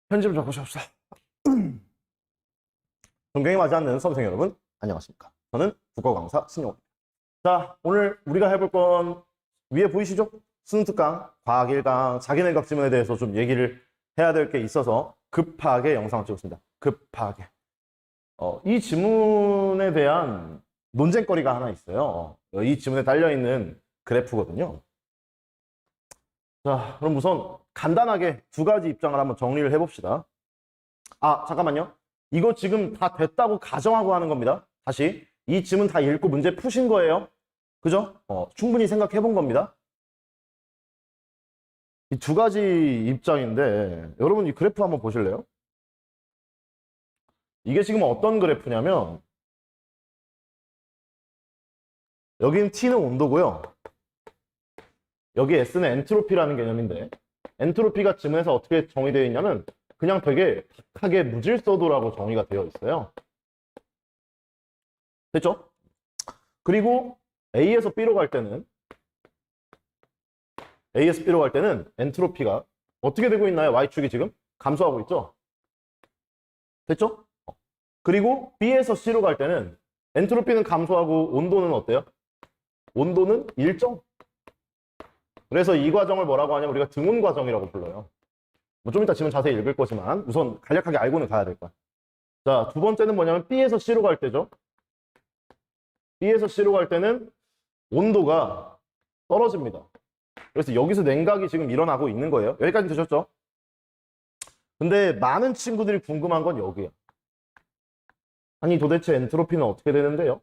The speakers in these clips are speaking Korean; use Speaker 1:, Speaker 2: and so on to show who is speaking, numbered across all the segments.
Speaker 1: 편집을 좀 보셔봅시다. 존경에 맞지 않는 수험생 여러분, 안녕하십니까. 저는 국어 강사 신용호입니다. 자, 오늘 우리가 해볼 건 위에 보이시죠? 수능 특강, 과학 1강, 자기내각 지문에 대해서 좀 얘기를 해야 될 게 있어서 급하게 영상을 찍었습니다. 급하게. 이 지문에 대한 논쟁거리가 하나 있어요. 이 지문에 달려있는 그래프거든요. 자, 그럼 우선 간단하게 두 가지 입장을 한번 정리를 해봅시다. 아, 잠깐만요. 이거 지금 다 됐다고 가정하고 하는 겁니다. 다시. 이 지문 다 읽고 문제 푸신 거예요. 그죠? 충분히 생각해 본 겁니다. 이 두 가지 입장인데, 여러분 이 그래프 한번 보실래요? 이게 지금 어떤 그래프냐면, 여긴 T는 온도고요. 여기 S는 엔트로피라는 개념인데, 엔트로피가 지문에서 어떻게 정의되어 있냐면 그냥 되게 탁하게 무질서도라고 정의가 되어 있어요. 됐죠? 그리고 A에서 B로 갈 때는 엔트로피가 어떻게 되고 있나요? Y축이 지금 감소하고 있죠? 됐죠? 그리고 B에서 C로 갈 때는 엔트로피는 감소하고 온도는 어때요? 온도는 일정. 그래서 이 과정을 뭐라고 하냐면 우리가 등온 과정이라고 불러요. 뭐 좀 이따 지문 자세히 읽을 거지만 우선 간략하게 알고는 가야 될 거야. 자, 두 번째는 뭐냐면 B에서 C로 갈 때죠. B에서 C로 갈 때는 온도가 떨어집니다. 그래서 여기서 냉각이 지금 일어나고 있는 거예요. 여기까지 드셨죠? 근데 많은 친구들이 궁금한 건 여기야. 아니 도대체 엔트로피는 어떻게 되는데요?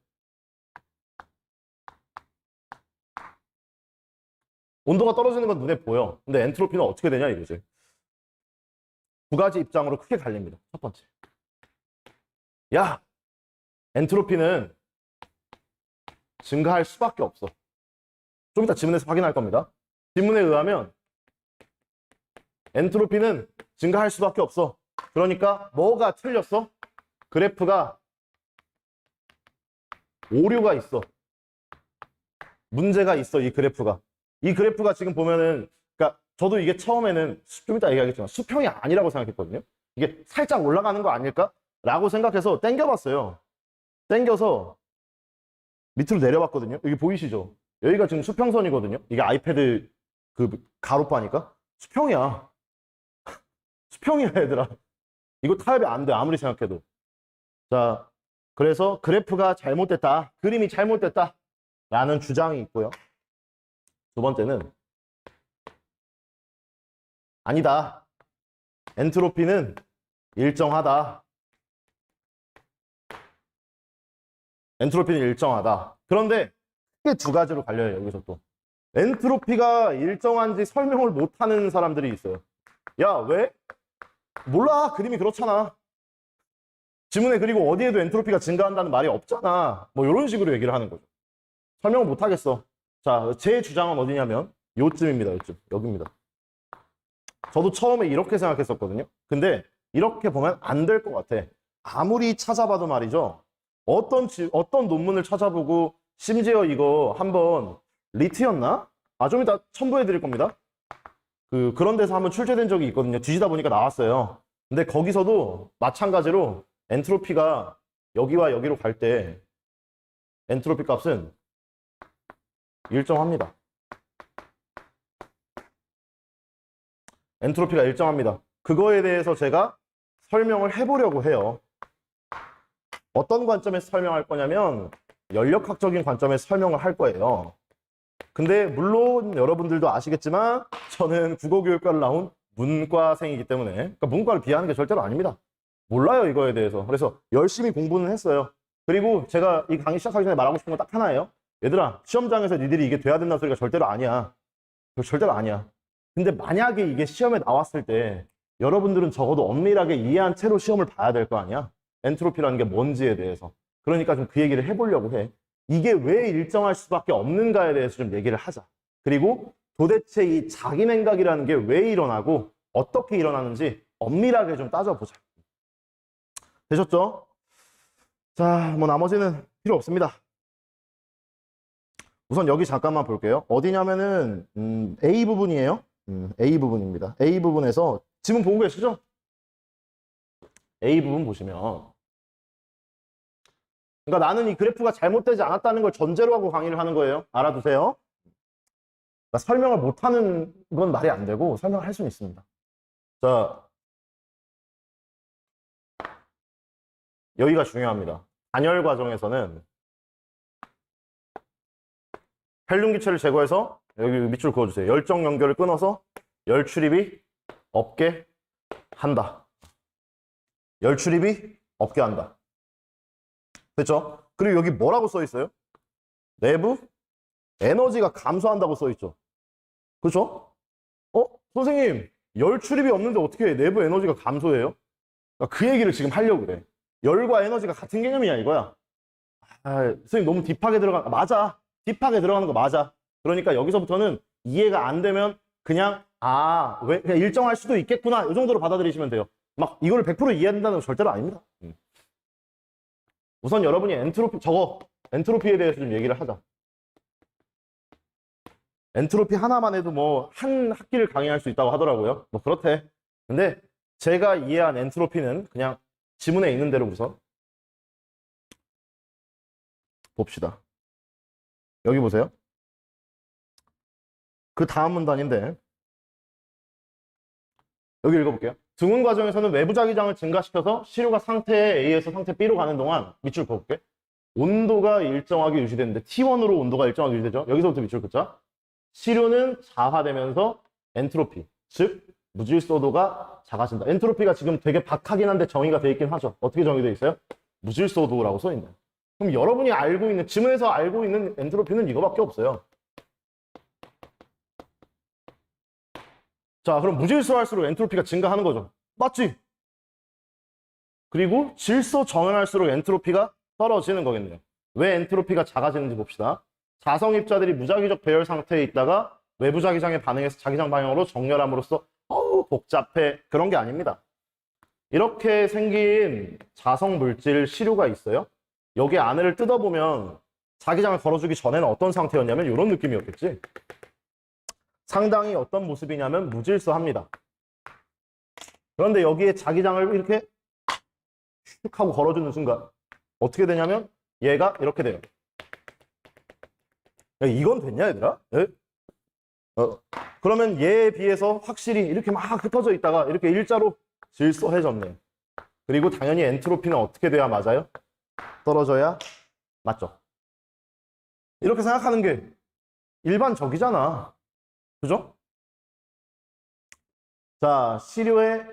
Speaker 1: 온도가 떨어지는 건 눈에 보여. 근데 엔트로피는 어떻게 되냐 이거지. 두 가지 입장으로 크게 갈립니다. 첫 번째. 야, 엔트로피는 증가할 수밖에 없어. 좀 이따 지문에서 확인할 겁니다. 지문에 의하면 엔트로피는 증가할 수밖에 없어. 그러니까 뭐가 틀렸어? 그래프가 오류가 있어. 문제가 있어, 이 그래프가. 이 그래프가 지금 보면은, 그러니까 저도 이게 처음에는 좀 이따 얘기하겠지만 수평이 아니라고 생각했거든요. 이게 살짝 올라가는 거 아닐까? 라고 생각해서 당겨봤어요. 당겨서 밑으로 내려봤거든요. 여기 보이시죠? 여기가 지금 수평선이거든요. 이게 아이패드 그 가로파니까 수평이야. 수평이야, 얘들아. 이거 타협이 안 돼, 아무리 생각해도. 자, 그래서 그래프가 잘못됐다, 그림이 잘못됐다 라는 주장이 있고요. 두 번째는 아니다, 엔트로피는 일정하다. 엔트로피는 일정하다. 그런데 크게 두 가지로 갈려요. 여기서 또 엔트로피가 일정한지 설명을 못하는 사람들이 있어요. 야, 왜? 몰라, 그림이 그렇잖아. 지문에 그리고 어디에도 엔트로피가 증가한다는 말이 없잖아. 뭐 이런 식으로 얘기를 하는 거죠. 설명을 못하겠어. 자, 제 주장은 어디냐면 요쯤입니다. 요쯤. 여기입니다. 저도 처음에 이렇게 생각했었거든요. 근데 이렇게 보면 안 될 것 같아. 아무리 찾아봐도 말이죠. 어떤 논문을 찾아보고 심지어 이거 한번 리트였나? 아, 좀 이따 첨부해 드릴 겁니다. 그런 데서 한번 출제된 적이 있거든요. 뒤지다 보니까 나왔어요. 근데 거기서도 마찬가지로 엔트로피가 여기와 여기로 갈 때 엔트로피 값은 일정합니다. 엔트로피가 일정합니다. 그거에 대해서 제가 설명을 해보려고 해요. 어떤 관점에서 설명할 거냐면 연력학적인 관점에서 설명을 할 거예요. 근데 물론 여러분들도 아시겠지만 저는 국어교육과를 나온 문과생이기 때문에, 그러니까 문과를 비하하는 게 절대로 아닙니다. 몰라요, 이거에 대해서. 그래서 열심히 공부는 했어요. 그리고 제가 이 강의 시작하기 전에 말하고 싶은 건 딱 하나예요. 얘들아, 시험장에서 니들이 이게 돼야 된다는 소리가 절대로 아니야. 절대로 아니야. 근데 만약에 이게 시험에 나왔을 때 여러분들은 적어도 엄밀하게 이해한 채로 시험을 봐야 될 거 아니야. 엔트로피라는 게 뭔지에 대해서. 그러니까 좀 그 얘기를 해보려고 해. 이게 왜 일정할 수밖에 없는가에 대해서 좀 얘기를 하자. 그리고 도대체 이 자기냉각이라는 게 왜 일어나고 어떻게 일어나는지 엄밀하게 좀 따져보자. 되셨죠? 자, 뭐 나머지는 필요 없습니다. 우선 여기 잠깐만 볼게요. 어디냐면은 A 부분이에요. A 부분입니다. A 부분에서 지문 보고 계시죠? A 부분 보시면. 그러니까 나는 이 그래프가 잘못되지 않았다는 걸 전제로 하고 강의를 하는 거예요. 알아두세요. 그러니까 설명을 못하는 건 말이 안 되고 설명을 할 수는 있습니다. 자, 여기가 중요합니다. 단열 과정에서는 헬륨 기체를 제거해서 여기 밑줄 그어주세요. 열정 연결을 끊어서 열 출입이 없게 한다. 열 출입이 없게 한다. 됐죠? 그리고 여기 뭐라고 써 있어요? 내부 에너지가 감소한다고 써 있죠. 그렇죠? 선생님, 열 출입이 없는데 어떻게 내부 에너지가 감소해요? 그러니까 그 얘기를 지금 하려고 그래. 열과 에너지가 같은 개념이냐 이거야. 선생님 너무 딥하게 들어가. 맞아. 딥하게 들어가는 거 맞아. 그러니까 여기서부터는 이해가 안 되면 그냥 왜 그냥 일정할 수도 있겠구나 이 정도로 받아들이시면 돼요. 막 이거를 100% 이해한다는 건 절대로 아닙니다. 우선 여러분이 엔트로피에 대해서 좀 얘기를 하자. 엔트로피 하나만 해도 뭐 한 학기를 강의할 수 있다고 하더라고요. 뭐 그렇대. 근데 제가 이해한 엔트로피는 그냥 지문에 있는 대로 우선 봅시다. 여기 보세요. 그 다음 문단인데 여기 읽어볼게요. 등운 과정에서는 외부 자기장을 증가시켜서 시료가 상태 A에서 상태 B로 가는 동안 밑줄 그어볼게. 온도가 일정하게 유지되는데 T1으로 온도가 일정하게 유지되죠. 여기서부터 밑줄 긋자. 시료는 자화되면서 엔트로피, 즉 무질서도가 작아진다. 엔트로피가 지금 되게 박하긴 한데 정의가 돼 있긴 하죠. 어떻게 정의되어 있어요? 무질서도라고 써 있네요. 그럼 여러분이 알고 있는, 지문에서 알고 있는 엔트로피는 이거밖에 없어요. 자, 그럼 무질서할수록 엔트로피가 증가하는 거죠. 맞지? 그리고 질소 정연할수록 엔트로피가 떨어지는 거겠네요. 왜 엔트로피가 작아지는지 봅시다. 자성입자들이 무자기적 배열 상태에 있다가 외부 자기장에 반응해서 자기장 방향으로 정렬함으로써 복잡해. 그런 게 아닙니다. 이렇게 생긴 자성 물질 시료가 있어요. 여기 안을 뜯어보면 자기장을 걸어주기 전에는 어떤 상태였냐면 이런 느낌이었겠지. 상당히 어떤 모습이냐면 무질서합니다. 그런데 여기에 자기장을 이렇게 슉 하고 걸어주는 순간 어떻게 되냐면 얘가 이렇게 돼요. 야, 이건 됐냐 얘들아? 예? 그러면 얘에 비해서 확실히 이렇게 막 흩어져 있다가 이렇게 일자로 질서해졌네. 그리고 당연히 엔트로피는 어떻게 돼야 맞아요? 떨어져야 맞죠? 이렇게 생각하는 게 일반적이잖아. 그죠? 자, 시료에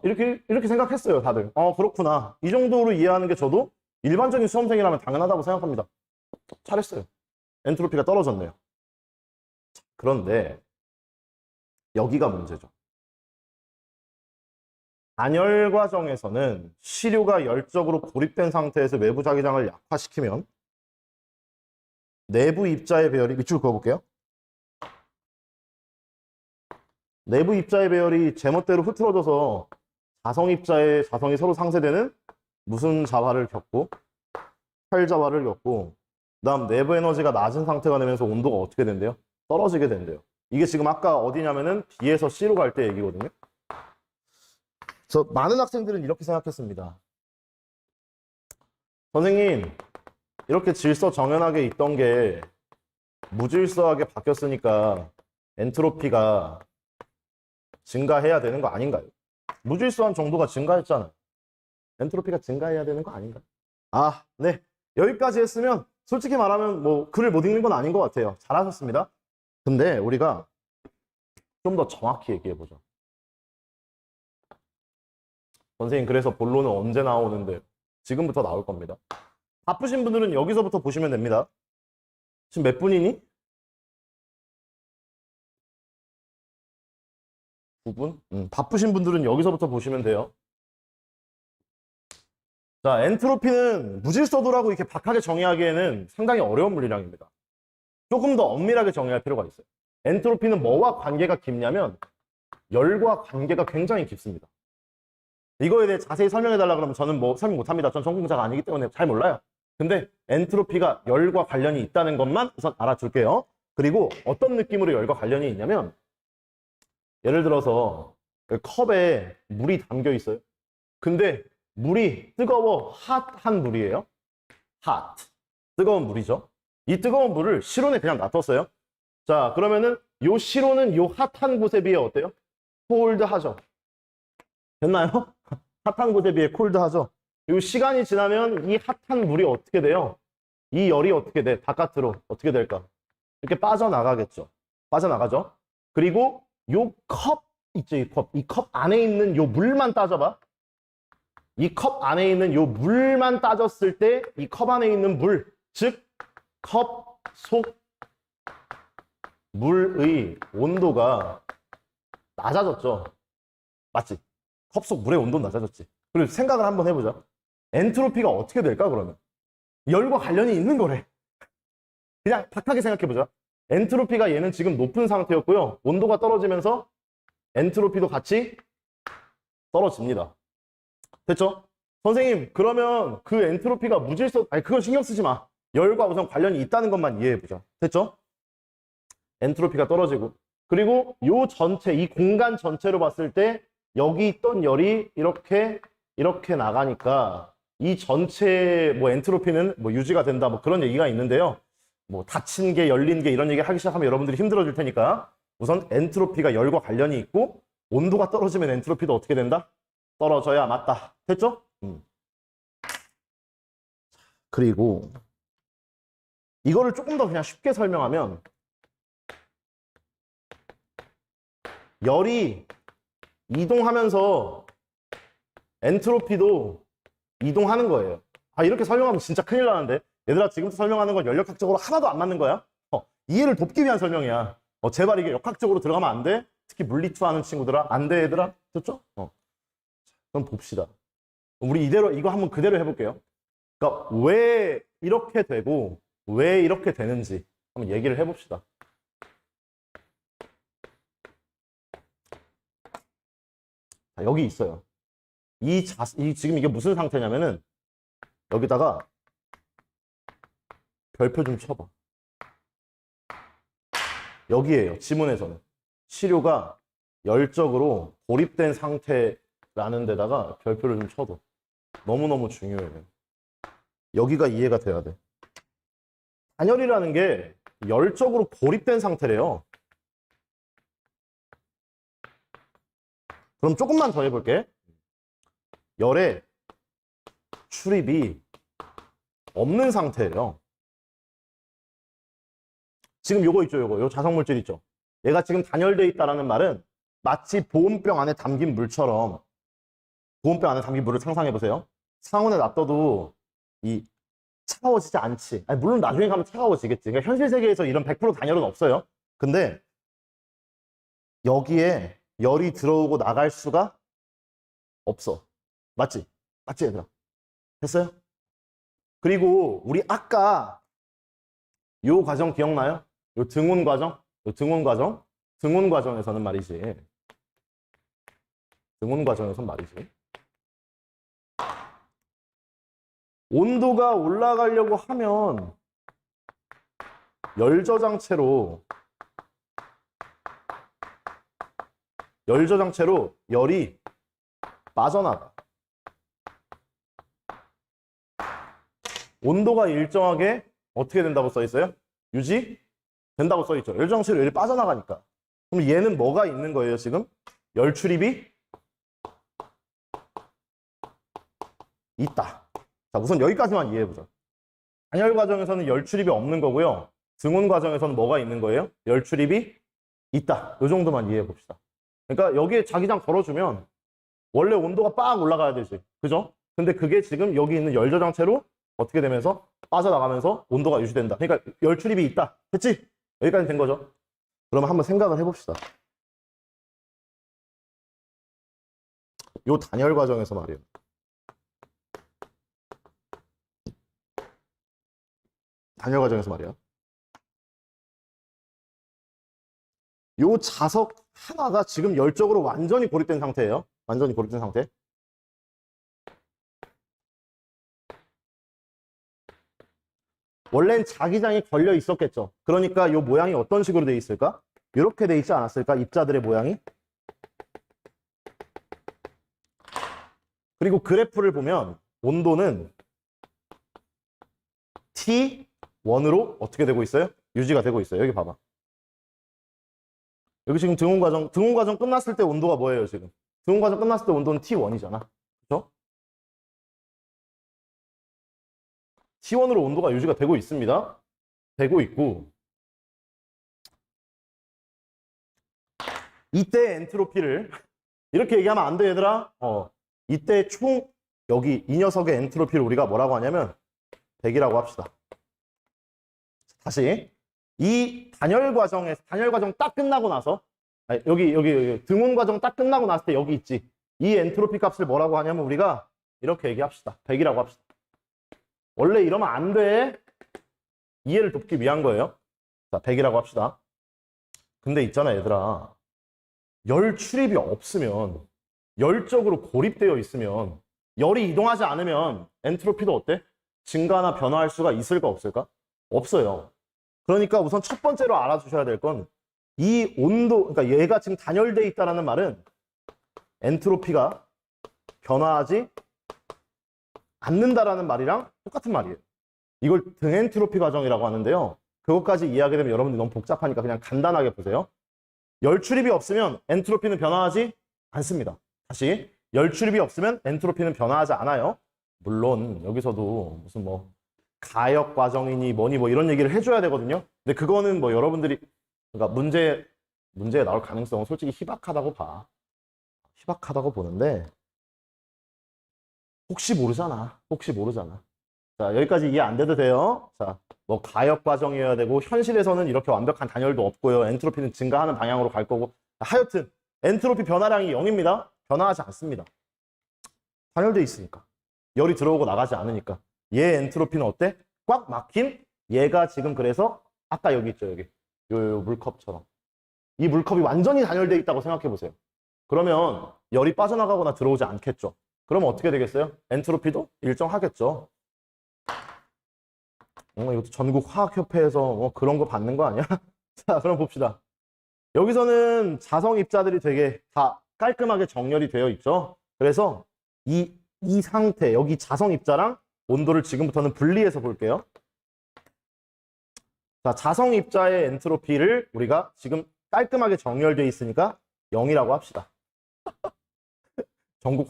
Speaker 1: 이렇게 생각했어요, 다들. 그렇구나. 이 정도로 이해하는 게 저도 일반적인 수험생이라면 당연하다고 생각합니다. 잘했어요. 엔트로피가 떨어졌네요. 그런데 여기가 문제죠. 단열 과정에서는 시료가 열적으로 고립된 상태에서 외부 자기장을 약화시키면 내부 입자의 배열이 밑줄 그어볼게요. 내부 입자의 배열이 제멋대로 흐트러져서 자성 입자의 자성이 서로 상쇄되는 무슨 자화를 겪고 활자화를 겪고 그다음 내부 에너지가 낮은 상태가 되면서 온도가 어떻게 된대요? 떨어지게 된대요. 이게 지금 아까 어디냐면은 B에서 C로 갈 때 얘기거든요. 그래서 많은 학생들은 이렇게 생각했습니다. 선생님, 이렇게 질서 정연하게 있던 게 무질서하게 바뀌었으니까 엔트로피가 증가해야 되는 거 아닌가요? 무질서한 정도가 증가했잖아요. 엔트로피가 증가해야 되는 거 아닌가요? 네. 여기까지 했으면 솔직히 말하면 뭐 글을 못 읽는 건 아닌 것 같아요. 잘하셨습니다. 근데 우리가 좀 더 정확히 얘기해보죠. 선생님, 그래서 본론은 언제 나오는데? 지금부터 나올 겁니다. 바쁘신 분들은 여기서부터 보시면 됩니다. 지금 몇 분이니? 9분? 바쁘신 분들은 여기서부터 보시면 돼요. 자, 엔트로피는 무질서도라고 이렇게 박하게 정의하기에는 상당히 어려운 물리량입니다. 조금 더 엄밀하게 정의할 필요가 있어요. 엔트로피는 뭐와 관계가 깊냐면 열과 관계가 굉장히 깊습니다. 이거에 대해 자세히 설명해달라 그러면 저는 뭐 설명 못합니다. 전 전공자가 아니기 때문에 잘 몰라요. 근데 엔트로피가 열과 관련이 있다는 것만 우선 알아둘게요. 그리고 어떤 느낌으로 열과 관련이 있냐면 예를 들어서 컵에 물이 담겨 있어요. 근데 물이 뜨거워 핫한 물이에요. hot. 뜨거운 물이죠. 이 뜨거운 물을 실온에 그냥 놔뒀어요. 자, 그러면은 요 실온은 요 핫한 곳에 비해 어때요? 콜드하죠. 됐나요? 핫한 곳에 비해 콜드하죠. 요 시간이 지나면 이 핫한 물이 어떻게 돼요? 이 열이 어떻게 돼? 바깥으로 어떻게 될까? 이렇게 빠져나가겠죠. 빠져나가죠. 그리고 요 컵 있죠, 이 컵. 이 컵 안에 있는 요 물만 따져봐. 이 컵 안에 있는 요 물만 따졌을 때 이 컵 안에 있는 물, 즉 컵 속 물의 온도가 낮아졌죠. 맞지? 컵 속 물의 온도는 낮아졌지. 그리고 생각을 한번 해보자. 엔트로피가 어떻게 될까, 그러면? 열과 관련이 있는 거래. 그냥 박하게 생각해보자. 엔트로피가 얘는 지금 높은 상태였고요. 온도가 떨어지면서 엔트로피도 같이 떨어집니다. 됐죠? 선생님, 그러면 그 엔트로피가 무질서, 아니, 그건 신경 쓰지 마. 열과 우선 관련이 있다는 것만 이해해보자. 됐죠? 엔트로피가 떨어지고. 그리고 요 전체, 이 공간 전체로 봤을 때 여기 있던 열이 이렇게 나가니까 이 전체 뭐 엔트로피는 뭐 유지가 된다, 뭐 그런 얘기가 있는데요. 뭐 닫힌 게 열린 게 이런 얘기 하기 시작하면 여러분들이 힘들어질 테니까 우선 엔트로피가 열과 관련이 있고 온도가 떨어지면 엔트로피도 어떻게 된다? 떨어져야 맞다. 됐죠? 그리고 이거를 조금 더 그냥 쉽게 설명하면 열이 이동하면서 엔트로피도 이동하는 거예요. 아, 이렇게 설명하면 진짜 큰일 나는데. 얘들아, 지금부터 설명하는 건 연력학적으로 하나도 안 맞는 거야. 이해를 돕기 위한 설명이야. 제발 이게 역학적으로 들어가면 안 돼. 특히 물리투 하는 친구들아. 안 돼, 얘들아. 됐죠? 그럼 봅시다. 우리 이대로, 이거 한번 그대로 해볼게요. 그러니까 왜 이렇게 되고 왜 이렇게 되는지 한번 얘기를 해봅시다. 자, 여기 있어요. 지금 이게 무슨 상태냐면은 여기다가 별표 좀 쳐봐. 여기에요. 지문에서는 시료가 열적으로 고립된 상태라는 데다가 별표를 좀 쳐도 너무너무 중요해요. 여기가 이해가 돼야 돼. 단열이라는 게 열적으로 고립된 상태래요. 그럼 조금만 더 해볼게. 열의 출입이 없는 상태예요. 지금 요거 있죠, 요 자성물질 있죠. 얘가 지금 단열돼 있다라는 말은 마치 보온병 안에 담긴 물처럼, 보온병 안에 담긴 물을 상상해 보세요. 상온에 놔둬도 이 차가워지지 않지. 아니, 물론 나중에 가면 차가워지겠지. 그러니까 현실 세계에서 이런 100% 단열은 없어요. 근데 여기에 열이 들어오고 나갈 수가 없어. 맞지? 맞지, 얘들아? 됐어요? 그리고 우리 아까 요 과정 기억나요? 요 등온 과정? 요 등온 과정? 등온 과정에서는 말이지. 등온 과정에서는 말이지. 온도가 올라가려고 하면 열저장체로 열이 빠져나가. 온도가 일정하게 어떻게 된다고 써 있어요? 유지 된다고 써 있죠. 열저장체로 열이 빠져나가니까. 그럼 얘는 뭐가 있는 거예요, 지금? 열 출입이 있다. 자, 우선 여기까지만 이해해보자. 단열 과정에서는 열 출입이 없는 거고요. 등온 과정에서는 뭐가 있는 거예요? 열 출입이 있다. 이 정도만 이해해봅시다. 그러니까 여기에 자기장 걸어주면 원래 온도가 빡 올라가야 되지. 그죠? 근데 그게 지금 여기 있는 열저장체로 어떻게 되면서 빠져나가면서 온도가 유지된다. 그러니까 열 출입이 있다. 됐지? 여기까지 된 거죠. 그러면 한번 생각을 해봅시다. 요 단열 과정에서 말이에요. 단열 과정에서 말이야. 요 자석 하나가 지금 열적으로 완전히 고립된 상태예요. 완전히 고립된 상태. 원래는 자기장이 걸려 있었겠죠. 그러니까 요 모양이 어떤 식으로 돼 있을까? 이렇게 돼 있지 않았을까? 입자들의 모양이. 그리고 그래프를 보면 온도는 T1으로 어떻게 되고 있어요? 유지가 되고 있어요. 여기 봐봐. 여기 지금 등온 과정 끝났을 때 온도가 뭐예요, 지금? 등온 과정 끝났을 때 온도는 T1이잖아. 그렇죠? T1으로 온도가 유지가 되고 있습니다. 되고 있고 이때 엔트로피를 이렇게 얘기하면 안 돼, 얘들아. 이때 총 여기 이 녀석의 엔트로피를 우리가 뭐라고 하냐면 100이라고 합시다. 다시 이 단열 과정 딱 끝나고 나서 아니, 여기 등온 과정 딱 끝나고 났을 때 여기 있지. 이 엔트로피 값을 뭐라고 하냐면 우리가 이렇게 얘기합시다. 100이라고 합시다. 원래 이러면 안 돼. 이해를 돕기 위한 거예요. 자, 100이라고 합시다. 근데 있잖아, 얘들아. 열 출입이 없으면, 열적으로 고립되어 있으면, 열이 이동하지 않으면 엔트로피도 어때? 증가나 변화할 수가 있을까 없을까? 없어요. 그러니까 우선 첫 번째로 알아주셔야 될 건 이 온도, 그러니까 얘가 지금 단열돼 있다는 말은 엔트로피가 변화하지 않는다라는 말이랑 똑같은 말이에요. 이걸 등엔트로피 과정이라고 하는데요. 그것까지 이해하게 되면 여러분들이 너무 복잡하니까 그냥 간단하게 보세요. 열 출입이 없으면 엔트로피는 변화하지 않습니다. 다시, 열 출입이 없으면 엔트로피는 변화하지 않아요. 물론 여기서도 무슨 뭐 가역 과정이니 뭐니 뭐 이런 얘기를 해줘야 되거든요. 근데 그거는 뭐 여러분들이 그러니까 문제에 나올 가능성은 솔직히 희박하다고 봐. 희박하다고 보는데 혹시 모르잖아. 혹시 모르잖아. 자, 여기까지 이해 안 돼도 돼요. 자, 뭐 가역 과정이어야 되고 현실에서는 이렇게 완벽한 단열도 없고요. 엔트로피는 증가하는 방향으로 갈 거고. 하여튼 엔트로피 변화량이 0입니다. 변화하지 않습니다. 단열돼 있으니까. 열이 들어오고 나가지 않으니까. 얘 엔트로피는 어때? 꽉 막힌 얘가 지금 그래서 아까 여기 있죠. 여기. 요 물컵처럼. 이 물컵이 완전히 단열돼 있다고 생각해 보세요. 그러면 열이 빠져나가거나 들어오지 않겠죠. 그러면 어떻게 되겠어요? 엔트로피도 일정하겠죠. 이것도 전국화학협회에서 그런 거 받는 거 아니야? 자, 그럼 봅시다. 여기서는 자성 입자들이 되게 다 깔끔하게 정렬이 되어 있죠. 그래서 이 상태, 여기 자성 입자랑 온도를 지금부터는 분리해서 볼게요. 자, 자성 입자의 엔트로피를 우리가 지금 깔끔하게 정렬되어 있으니까 0이라고 합시다. 전국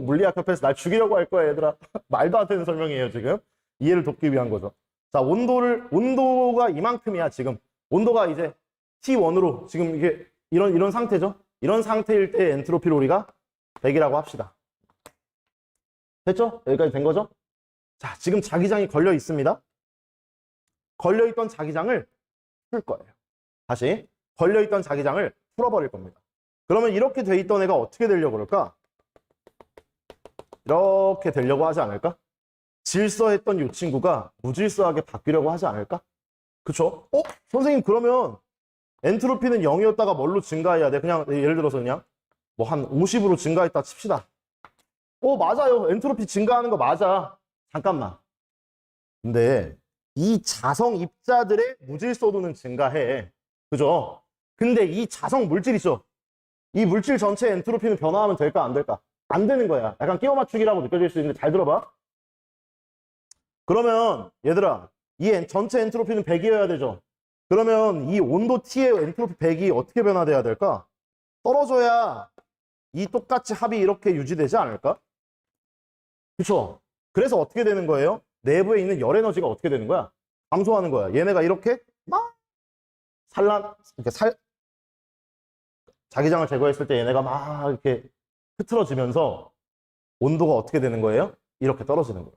Speaker 1: 물리학협회에서 날 죽이려고 할 거야, 얘들아. 말도 안 되는 설명이에요, 지금. 이해를 돕기 위한 거죠. 자, 온도가 이만큼이야, 지금. 온도가 이제 T1으로 지금 이게 이런 상태죠. 이런 상태일 때 엔트로피를 우리가 100이라고 합시다. 됐죠? 여기까지 된 거죠? 자, 지금 자기장이 걸려 있습니다. 걸려있던 자기장을 풀 거예요. 다시 걸려있던 자기장을 풀어버릴 겁니다. 그러면 이렇게 돼 있던 애가 어떻게 되려고 그럴까? 이렇게 되려고 하지 않을까? 질서했던 이 친구가 무질서하게 바뀌려고 하지 않을까? 그쵸? 선생님 그러면 엔트로피는 0이었다가 뭘로 증가해야 돼? 그냥 예를 들어서 그냥 뭐 한 50으로 증가했다 칩시다. 맞아요. 엔트로피 증가하는 거 맞아. 잠깐만. 근데 이 자성 입자들의 무질서도는 증가해. 그죠? 근데 이 자성 물질 있죠? 이 물질 전체 엔트로피는 변화하면 될까 안 될까? 안 되는 거야. 약간 끼워 맞추기라고 느껴질 수 있는데 잘 들어봐. 그러면 얘들아, 이 전체 엔트로피는 100이어야 되죠? 그러면 이 온도 T의 엔트로피 100이 어떻게 변화돼야 될까? 떨어져야 이 똑같이 합이 이렇게 유지되지 않을까? 그쵸? 그래서 어떻게 되는 거예요? 내부에 있는 열 에너지가 어떻게 되는 거야? 감소하는 거야. 얘네가 이렇게 막 자기장을 제거했을 때 얘네가 막 이렇게 흐트러지면서 온도가 어떻게 되는 거예요? 이렇게 떨어지는 거예요.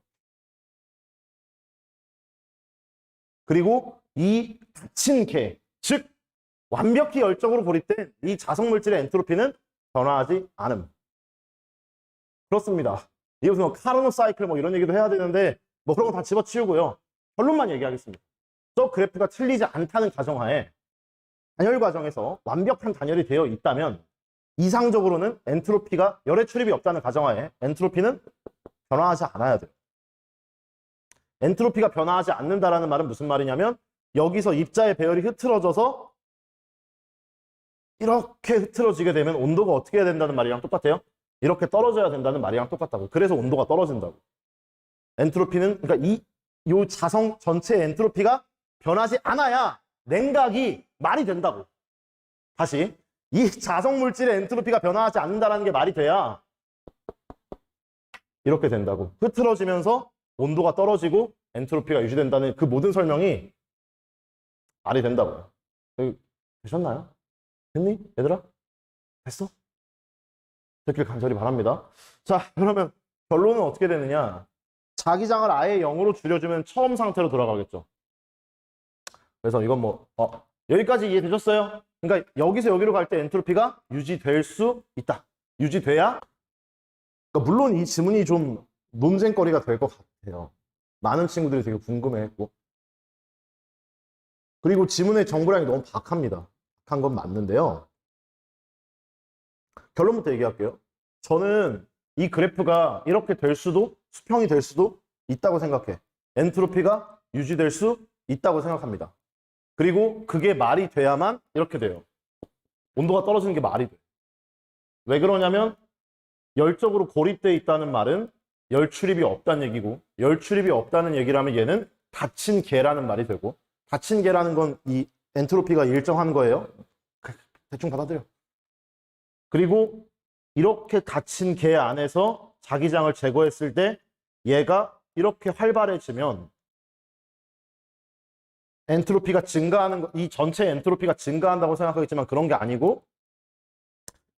Speaker 1: 그리고 이 닫힌 계, 즉 완벽히 열적으로 고립된 이 자성물질의 엔트로피는 변화하지 않음. 그렇습니다. 이게 무슨 카르노 사이클 뭐 이런 얘기도 해야 되는데 뭐 그런 거 다 집어치우고요. 결론만 얘기하겠습니다. 저 그래프가 틀리지 않다는 가정하에 단열 과정에서 완벽한 단열이 되어 있다면 이상적으로는 엔트로피가 열의 출입이 없다는 가정하에 엔트로피는 변화하지 않아야 돼요. 엔트로피가 변화하지 않는다라는 말은 무슨 말이냐면 여기서 입자의 배열이 흐트러져서 이렇게 흐트러지게 되면 온도가 어떻게 해야 된다는 말이랑 똑같아요. 이렇게 떨어져야 된다는 말이랑 똑같다고. 그래서 온도가 떨어진다고. 엔트로피는 그러니까 요 자성 전체 엔트로피가 변하지 않아야 냉각이 말이 된다고. 다시 이 자성 물질의 엔트로피가 변화하지 않는다는 게 말이 돼야 이렇게 된다고. 흐트러지면서 온도가 떨어지고 엔트로피가 유지된다는 그 모든 설명이 말이 된다고. 되셨나요? 됐니? 얘들아? 됐어? 됐길 간절히 바랍니다. 자, 그러면 결론은 어떻게 되느냐? 자기장을 아예 0으로 줄여주면 처음 상태로 돌아가겠죠. 그래서 이건 여기까지 이해되셨어요? 그러니까 여기서 여기로 갈 때 엔트로피가 유지될 수 있다. 유지돼야? 그러니까 물론 이 지문이 좀 논쟁거리가 될 것 같아요. 많은 친구들이 되게 궁금해했고. 그리고 지문의 정보량이 너무 박합니다. 박한 건 맞는데요. 결론부터 얘기할게요. 저는 이 그래프가 이렇게 될 수도, 수평이 될 수도 있다고 생각해. 엔트로피가 유지될 수 있다고 생각합니다. 그리고 그게 말이 돼야만 이렇게 돼요. 온도가 떨어지는 게 말이 돼. 왜 그러냐면 열적으로 고립되어 있다는 말은 열 출입이 없다는 얘기고, 열 출입이 없다는 얘기라면 얘는 닫힌 개라는 말이 되고, 닫힌 개라는 건 이 엔트로피가 일정한 거예요. 대충 받아들여. 그리고 이렇게 닫힌 개 안에서 자기장을 제거했을 때 얘가 이렇게 활발해지면 엔트로피가 증가하는 거, 이 전체 엔트로피가 증가한다고 생각하겠지만 그런 게 아니고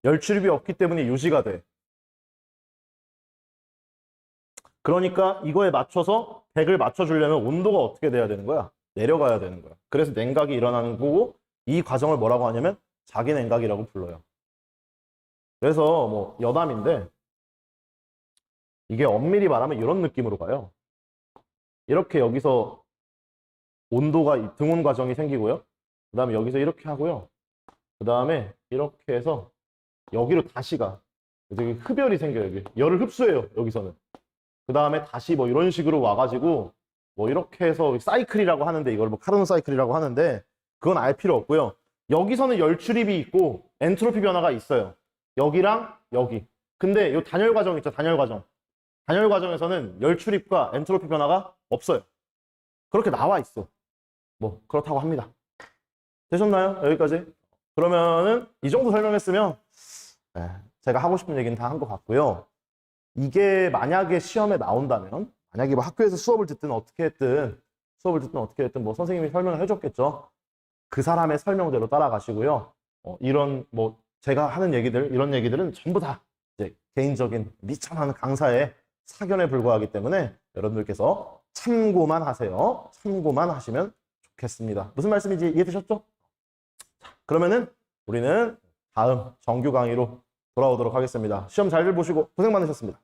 Speaker 1: 열 출입이 없기 때문에 유지가 돼. 그러니까 이거에 맞춰서 100을 맞춰주려면 온도가 어떻게 돼야 되는 거야? 내려가야 되는 거야. 그래서 냉각이 일어나는 거고, 이 과정을 뭐라고 하냐면 자기 냉각이라고 불러요. 그래서 여담인데 이게 엄밀히 말하면 이런 느낌으로 가요. 이렇게 여기서 온도가 등온 과정이 생기고요. 그 다음에 여기서 이렇게 하고요. 그 다음에 이렇게 해서 여기로 다시 가. 그래서 흡열이 생겨요. 여기. 열을 흡수해요. 여기서는. 그 다음에 다시 이런 식으로 와가지고 이렇게 해서 사이클이라고 하는데, 이걸 카르노 사이클이라고 하는데, 그건 알 필요 없고요. 여기서는 열 출입이 있고 엔트로피 변화가 있어요. 여기랑 여기. 근데 이 단열 과정 있죠. 단열 과정. 단열 과정에서는 열 출입과 엔트로피 변화가 없어요. 그렇게 나와 있어. 그렇다고 합니다. 되셨나요? 여기까지? 그러면은 이 정도 설명했으면 제가 하고 싶은 얘기는 다 한 것 같고요. 이게 만약에 시험에 나온다면, 만약에 학교에서 수업을 듣든 어떻게 했든 선생님이 설명을 해줬겠죠. 그 사람의 설명대로 따라가시고요. 이런 제가 하는 얘기들, 이런 얘기들은 전부 다 이제 개인적인 미천한 강사의 사견에 불과하기 때문에 여러분들께서 참고만 하세요. 참고만 하시면 좋겠습니다. 무슨 말씀인지 이해되셨죠? 자, 그러면은 우리는 다음 정규 강의로 돌아오도록 하겠습니다. 시험 잘들 보시고 고생 많으셨습니다.